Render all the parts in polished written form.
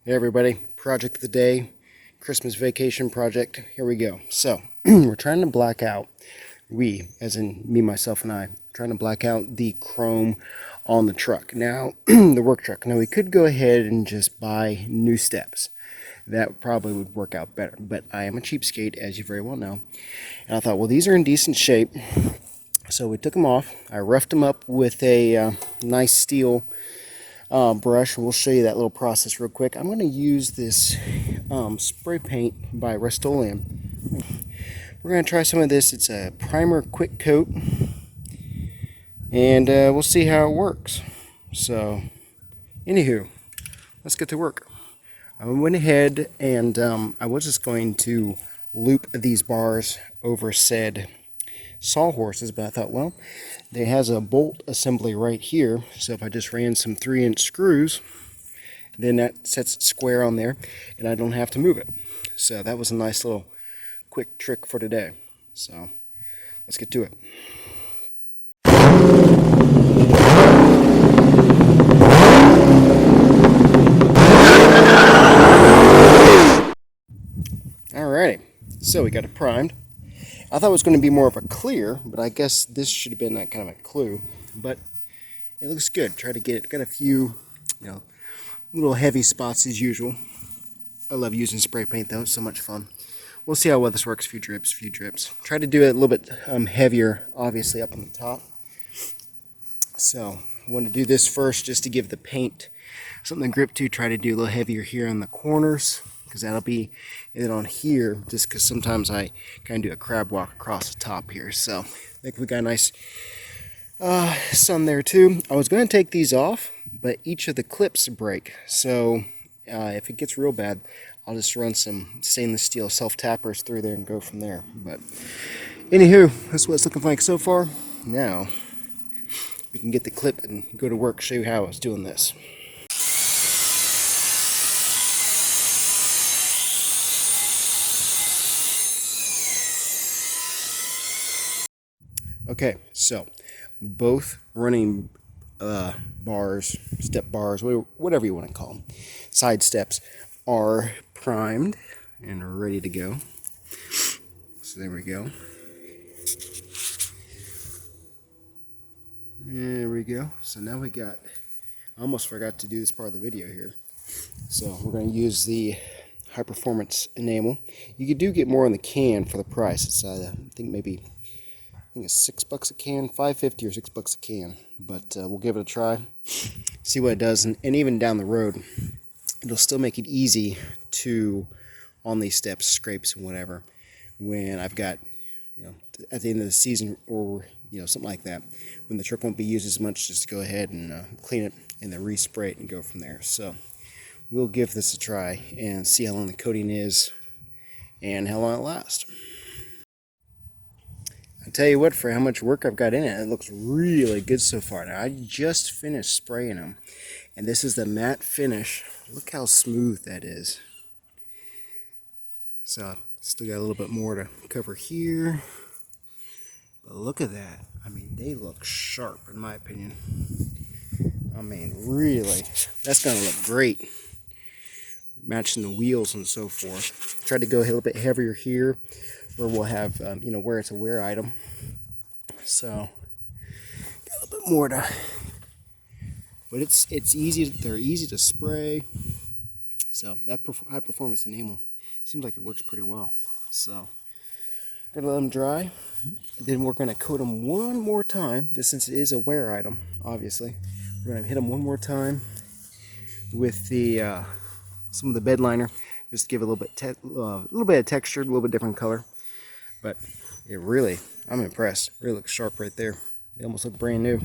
Hey everybody, project of the day, Christmas vacation project, here we go. So, we're trying to black out, as in me, myself, and I, trying to black out the chrome on the truck. Now, the work truck. Now, we could go ahead and just buy new steps. That probably would work out better, but I am a cheapskate, as you very well know. And I thought, well, these are in decent shape. So we took them off. I roughed them up with a nice steel brush. We'll show you that little process real quick. I'm going to use this spray paint by Rust-Oleum. We're going to try some of this. It's a primer quick coat, and we'll see how it works. So, anywho, let's get to work. I went ahead and I was just going to loop these bars over said sawhorses, but I thought, well, there has a bolt assembly right here, so if I just ran some 3-inch screws, then that sets it square on there and I don't have to move it. So that was a nice little quick trick for today. So let's get to it. Alrighty, so we got it primed. I thought it was going to be more of a clear, but I guess this should have been that kind of a clue. But it looks good. Try to get it. Got a few, little heavy spots as usual. I love using spray paint though. It's so much fun. We'll see how well this works. Few drips, few drips. Try to do it a little bit heavier, obviously, up on the top. So I want to do this first just to give the paint something to grip to. Try to do a little heavier here on the corners, because that'll be it on here, just because sometimes I kind of do a crab walk across the top here. So I think we got a nice sun there too. I was going to take these off, but each of the clips break. So if it gets real bad, I'll just run some stainless steel self-tappers through there and go from there. But anywho, that's what it's looking like so far. Now we can get the clip and go to work, show you how I was doing this. Okay, so both running bars, step bars, whatever you want to call them, side steps, are primed and ready to go. So there we go. There we go. So now we got, I almost forgot to do this part of the video here. So we're going to use the high performance enamel. You do get more on the can for the price. It's I think it's $6 a can, $5.50 or $6 a can. But we'll give it a try, see what it does, and even down the road, it'll still make it easy to, on these steps, scrapes and whatever, when I've got, at the end of the season or something like that, when the truck won't be used as much, just go ahead and clean it and then respray it and go from there. So we'll give this a try and see how long the coating is and how long it lasts. I'll tell you what, for how much work I've got in it, it looks really good so far. Now, I just finished spraying them, and this is the matte finish. Look how smooth that is. So, still got a little bit more to cover here. But look at that. I mean, they look sharp, in my opinion. I mean, really, that's going to look great. Matching the wheels and so forth. Tried to go a little bit heavier here, where we'll have, where it's a wear item. So, got a little bit more to, but it's easy. They're easy to spray. So that high performance enamel seems like it works pretty well. So, gonna let them dry. Then we're gonna coat them one more time, just since it is a wear item. Obviously, we're gonna hit them one more time with the some of the bed liner, just to give it a little bit of texture, a little bit different color. But it really, I'm impressed. It really looks sharp right there. They almost look brand new.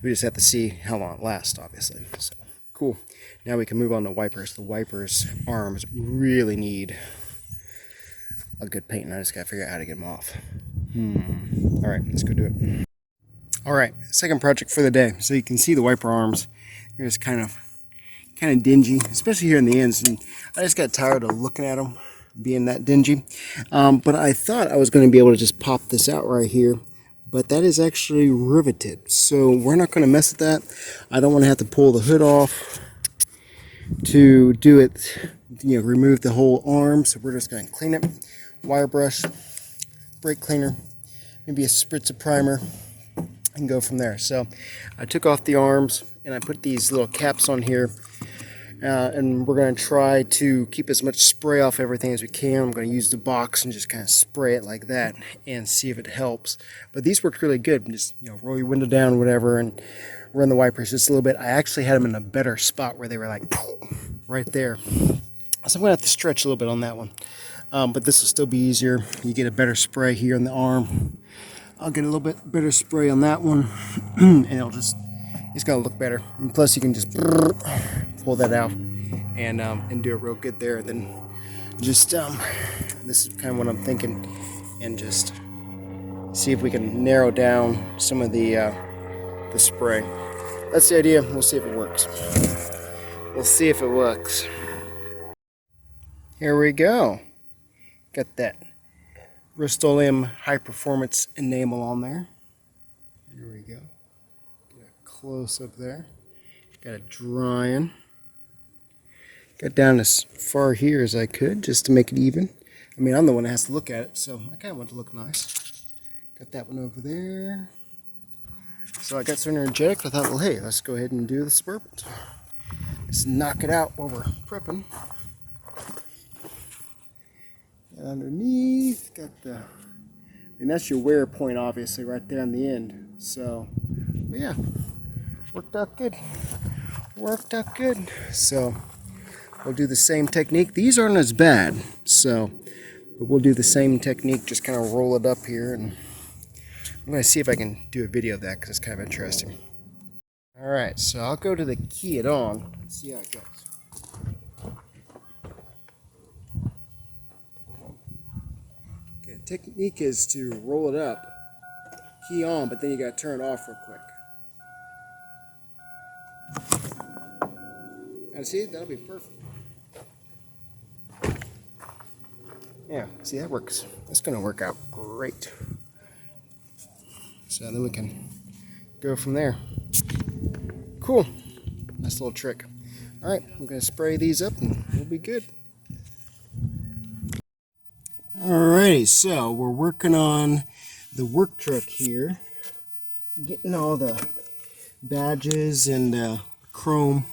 We just have to see how long it lasts, obviously. So, cool. Now we can move on to wipers. The wipers arms really need a good paint, and I just gotta figure out how to get them off. Alright, let's go do it. Alright, second project for the day. So you can see the wiper arms. They're just kind of dingy, especially here in the ends, and I just got tired of looking at them being that dingy. But I thought I was going to be able to just pop this out right here, but that is actually riveted, so we're not going to mess with that. I don't want to have to pull the hood off to do it, remove the whole arm. So we're just going to clean it, wire brush, brake cleaner, maybe a spritz of primer, and go from there. So I took off the arms and I put these little caps on here, and we're going to try to keep as much spray off everything as we can. I'm going to use the box and just kind of spray it like that and see if it helps. But these worked really good. Just roll your window down, whatever, and run the wipers just a little bit. I actually had them in a better spot where they were like right there. So I'm going to have to stretch a little bit on that one. But this will still be easier. You get a better spray here on the arm. I'll get a little bit better spray on that one, and it's going to look better. And plus, you can just pull that out and do it real good there. Then just this is kind of what I'm thinking, and just see if we can narrow down some of the spray. That's the idea. We'll see if it works. We'll see if it works. Here we go. Got that Rust-Oleum high performance enamel on there. Here we go. Get a close up there. Got it drying. Got down as far here as I could just to make it even. I mean, I'm the one that has to look at it, so I kind of want it to look nice. Got that one over there. So I got so energetic, I thought, well, hey, let's go ahead and do the Suburbans. Just knock it out while we're prepping. Underneath, got that's your wear point, obviously, right there on the end. So, but yeah, worked out good. Worked out good. So, we'll do the same technique. These aren't as bad, so, but we'll do the same technique, just kind of roll it up here, and I'm going to see if I can do a video of that because it's kind of interesting. Alright, so I'll go to the key it on and see how it goes. Okay, the technique is to roll it up, key on, but then you got to turn it off real quick. And see, that'll be perfect. Yeah, see, that works. That's going to work out great. So then we can go from there. Cool. Nice little trick. Alright, I'm going to spray these up and we'll be good. Alrighty, so we're working on the work truck here. Getting all the badges and chrome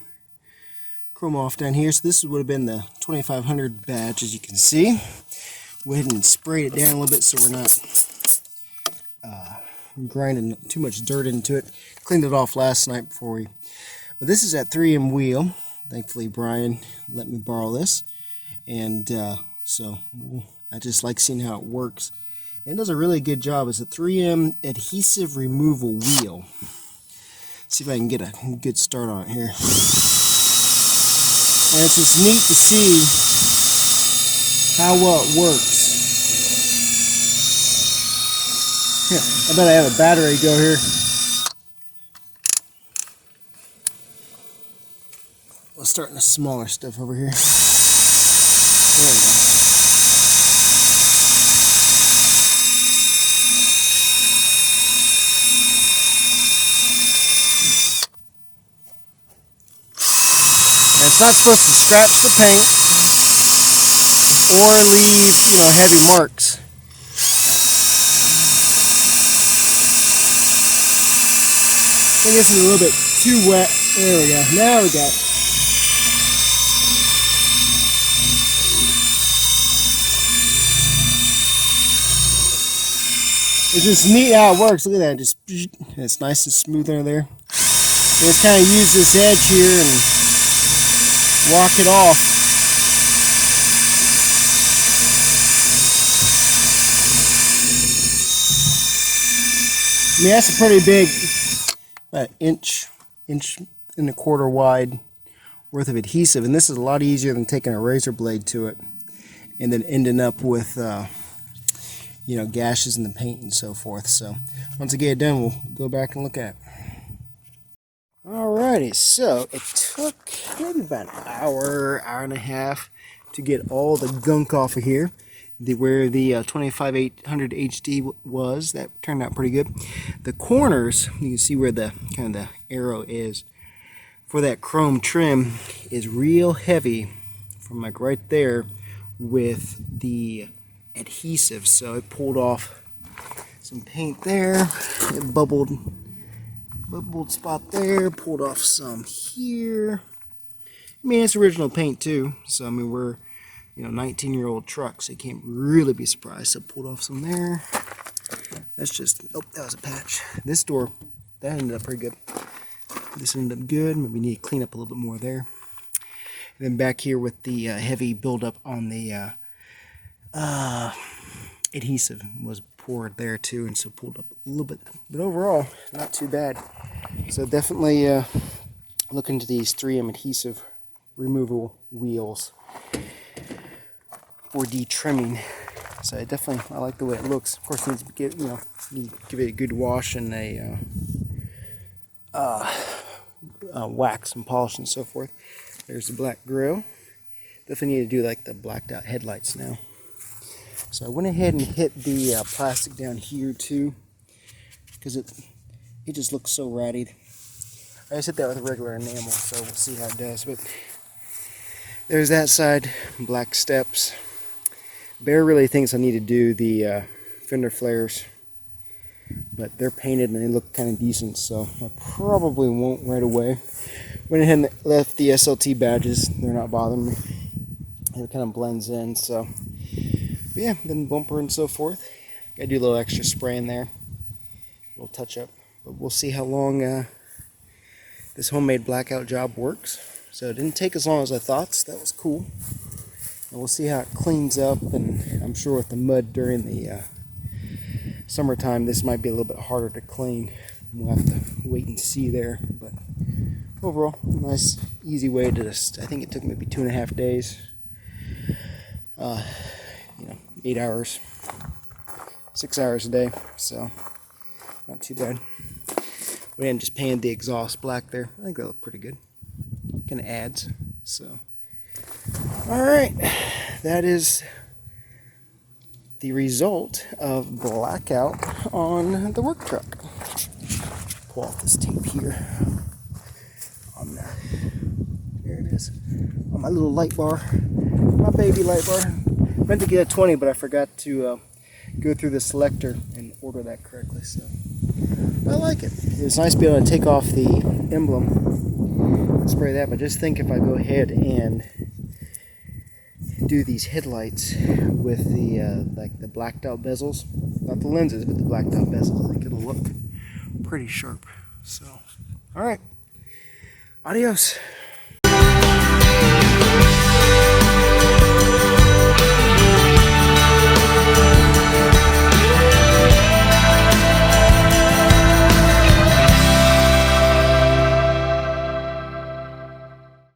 off down here. So this would have been the 2500 badge, as you can see. Went ahead and sprayed it down a little bit so we're not grinding too much dirt into it. Cleaned it off last night before we... But this is that 3M wheel. Thankfully Brian let me borrow this. And so I just like seeing how it works. And it does a really good job. It's a 3M adhesive removal wheel. See if I can get a good start on it here. And it's just neat to see how well it works. Here, I bet I have a battery go here. We'll start in the smaller stuff over here. There we go. And it's not supposed to scratch the paint or leave, heavy marks. I think this is a little bit too wet. There we go. Now we got it. It's just neat how it works. Look at that. Just it's nice and smooth under there. Just kind of use this edge here and walk it off. I mean, that's a pretty big, about inch and a quarter wide worth of adhesive, and this is a lot easier than taking a razor blade to it and then ending up with gashes in the paint and so forth. So once I get it done, we'll go back and look at it. Alrighty, so it took maybe about an hour and a half to get all the gunk off of here. Where the 25800 HD was, that turned out pretty good. The corners, you can see where the kind of the arrow is for that chrome trim is real heavy from like right there with the adhesive, so it pulled off some paint there. It bubbled spot there, pulled off some here. I mean, it's original paint too, so I mean, we're 19-year-old truck, so you can't really be surprised. So pulled off some there. That's just, oh, that was a patch. This door, that ended up pretty good. This ended up good. Maybe need to clean up a little bit more there. And then back here with the heavy buildup on the adhesive was poured there too, and so pulled up a little bit. But overall, not too bad. So definitely look into these 3M adhesive removable wheels for de-trimming. So I like the way it looks. Of course, needs to give it a good wash and a wax and polish and so forth. There's the black grill. Definitely need to do like the blacked out headlights now. So I went ahead and hit the plastic down here too, because it just looks so ratty. I just hit that with a regular enamel, so we'll see how it does. But there's that side, black steps. Bear really thinks I need to do the fender flares, but they're painted and they look kind of decent, so I probably won't right away. Went ahead and left the SLT badges. They're not bothering me. It kind of blends in, so. But yeah, then bumper and so forth. Gotta do a little extra spray in there. A little touch up. But we'll see how long this homemade blackout job works. So it didn't take as long as I thought, so that was cool. And we'll see how it cleans up, and I'm sure with the mud during the summertime, this might be a little bit harder to clean. We'll have to wait and see there. But overall, nice, easy way to just, I think it took maybe 2.5 days. 8 hours, 6 hours a day, so not too bad. We didn't just paint the exhaust black there. I think that looked pretty good. Kind of adds. So, all right, that is the result of blackout on the work truck. Pull off this tape here on there. There it is. On my little light bar, my baby light bar. Meant to get a 20, but I forgot to go through the selector and order that correctly. So I like it. It's nice to be able to take off the emblem and spray that. But just think if I go ahead and do these headlights with the like the blacked out bezels, not the lenses, but the blacked out bezels, I think it'll look pretty sharp. So, all right, adios.